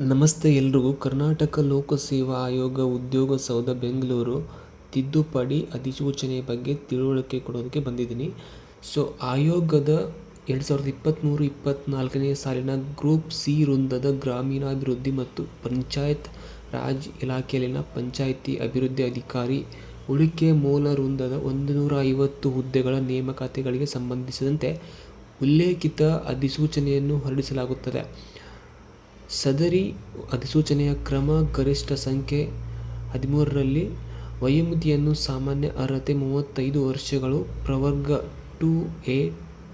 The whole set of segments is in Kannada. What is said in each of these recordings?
ನಮಸ್ತೆ ಎಲ್ರಿಗೂ. ಕರ್ನಾಟಕ ಲೋಕಸೇವಾ ಆಯೋಗ ಉದ್ಯೋಗ ಸೌಧ ಬೆಂಗಳೂರು ತಿದ್ದುಪಡಿ ಅಧಿಸೂಚನೆ ಬಗ್ಗೆ ತಿಳುವಳಿಕೆ ಕೊಡೋದಕ್ಕೆ ಬಂದಿದ್ದೀನಿ. ಆಯೋಗದ 2023-24ನೇ ಸಾಲಿನ ಗ್ರೂಪ್ ಸಿ ವೃಂದದ ಗ್ರಾಮೀಣಾಭಿವೃದ್ಧಿ ಮತ್ತು ಪಂಚಾಯತ್ ರಾಜ್ ಇಲಾಖೆಯಲ್ಲಿನ ಪಂಚಾಯಿತಿ ಅಭಿವೃದ್ಧಿ ಅಧಿಕಾರಿ ಉಳಿಕೆ ಮೂಲ ವೃಂದದ 150 ಹುದ್ದೆಗಳ ನೇಮಕಾತಿಗಳಿಗೆ ಸಂಬಂಧಿಸಿದಂತೆ ಉಲ್ಲೇಖಿತ ಅಧಿಸೂಚನೆಯನ್ನು ಹೊರಡಿಸಲಾಗುತ್ತದೆ. ಸದರಿ ಅಧಿಸೂಚನೆಯ ಕ್ರಮ ಗರಿಷ್ಠ ಸಂಖ್ಯೆ 13ರಲ್ಲಿ ವಯೋಮಿತಿಯನ್ನು ಸಾಮಾನ್ಯ ಅರ್ಹತೆ 35 ವರ್ಷಗಳು, ಪ್ರವರ್ಗ 2A,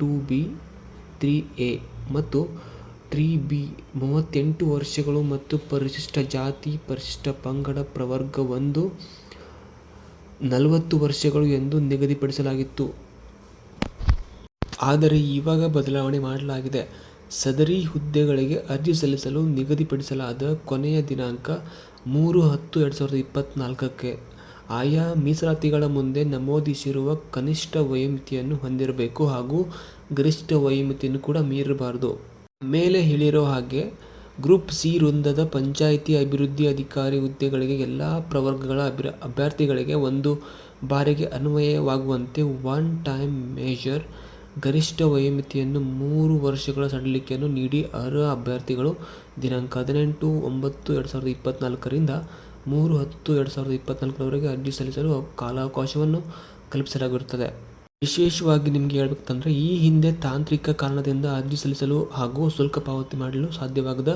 2B, 3A ಮತ್ತು 3B 38 ವರ್ಷಗಳು ಮತ್ತು ಪರಿಶಿಷ್ಟ ಜಾತಿ, ಪರಿಶಿಷ್ಟ ಪಂಗಡ ಪ್ರವರ್ಗ 1 40 ವರ್ಷಗಳು ಎಂದು ನಿಗದಿಪಡಿಸಲಾಗಿತ್ತು. ಆದರೆ ಇವಾಗ ಬದಲಾವಣೆ ಮಾಡಲಾಗಿದೆ. ಸದರಿ ಹುದ್ದೆಗಳಿಗೆ ಅರ್ಜಿ ಸಲ್ಲಿಸಲು ನಿಗದಿಪಡಿಸಲಾದ ಕೊನೆಯ ದಿನಾಂಕ 3/10/2024ಕ್ಕೆ ಆಯಾ ಮೀಸಲಾತಿಗಳ ಮುಂದೆ ನಮೂದಿಸಿರುವ ಕನಿಷ್ಠ ವಯೋಮಿತಿಯನ್ನು ಹೊಂದಿರಬೇಕು ಹಾಗೂ ಗರಿಷ್ಠ ವಯೋಮಿತಿಯನ್ನು ಕೂಡ ಮೀರಬಾರದು. ಮೇಲೆ ಹೇಳಿರೋ ಹಾಗೆ ಗ್ರೂಪ್ ಸಿ ವೃಂದದ ಪಂಚಾಯಿತಿ ಅಭಿವೃದ್ಧಿ ಅಧಿಕಾರಿ ಹುದ್ದೆಗಳಿಗೆ ಎಲ್ಲ ಪ್ರವರ್ಗಗಳ ಅಭ್ಯರ್ಥಿಗಳಿಗೆ ಒಂದು ಬಾರಿಗೆ ಅನ್ವಯವಾಗುವಂತೆ ಒನ್ ಟೈಮ್ ಮೆಷರ್ ಗರಿಷ್ಠ ವಯೋಮಿತಿಯನ್ನು 3 ವರ್ಷಗಳ ಸಡಿಲಿಕೆಯನ್ನು ನೀಡಿ ಅರ್ಹ ಅಭ್ಯರ್ಥಿಗಳು ದಿನಾಂಕ 18/9/2024ರಿಂದ 3/10/2024ರವರೆಗೆ ಅರ್ಜಿ ಸಲ್ಲಿಸಲು ಕಾಲಾವಕಾಶವನ್ನು ಕಲ್ಪಿಸಲಾಗಿರುತ್ತದೆ. ವಿಶೇಷವಾಗಿ ನಿಮಗೆ ಹೇಳಬೇಕಂದ್ರೆ, ಈ ಹಿಂದೆ ತಾಂತ್ರಿಕ ಕಾರಣದಿಂದ ಅರ್ಜಿ ಸಲ್ಲಿಸಲು ಹಾಗೂ ಶುಲ್ಕ ಪಾವತಿ ಮಾಡಲು ಸಾಧ್ಯವಾಗದ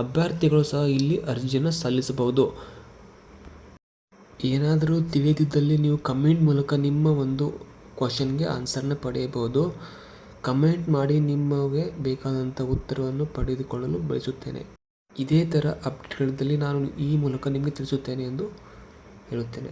ಅಭ್ಯರ್ಥಿಗಳು ಸಹ ಇಲ್ಲಿ ಅರ್ಜಿಯನ್ನು ಸಲ್ಲಿಸಬಹುದು. ಏನಾದರೂ ತಿಳಿದಿದ್ದಲ್ಲಿ ನೀವು ಕಮೆಂಟ್ ಮೂಲಕ ನಿಮ್ಮ ಒಂದು ಕ್ವಶನ್ಗೆ ಆನ್ಸರ್ನ ಪಡೆಯಬಹುದು. ಕಮೆಂಟ್ ಮಾಡಿ, ನಿಮಗೆ ಬೇಕಾದಂಥ ಉತ್ತರವನ್ನು ಪಡೆದುಕೊಳ್ಳಲು ಬಯಸುತ್ತೇನೆ. ಇದೇ ಥರ ಅಪ್ಡೇಟ್ಗಳಿದ್ದಲ್ಲಿ ನಾನು ಈ ಮೂಲಕ ನಿಮಗೆ ತಿಳಿಸುತ್ತೇನೆ ಎಂದು ಹೇಳುತ್ತೇನೆ.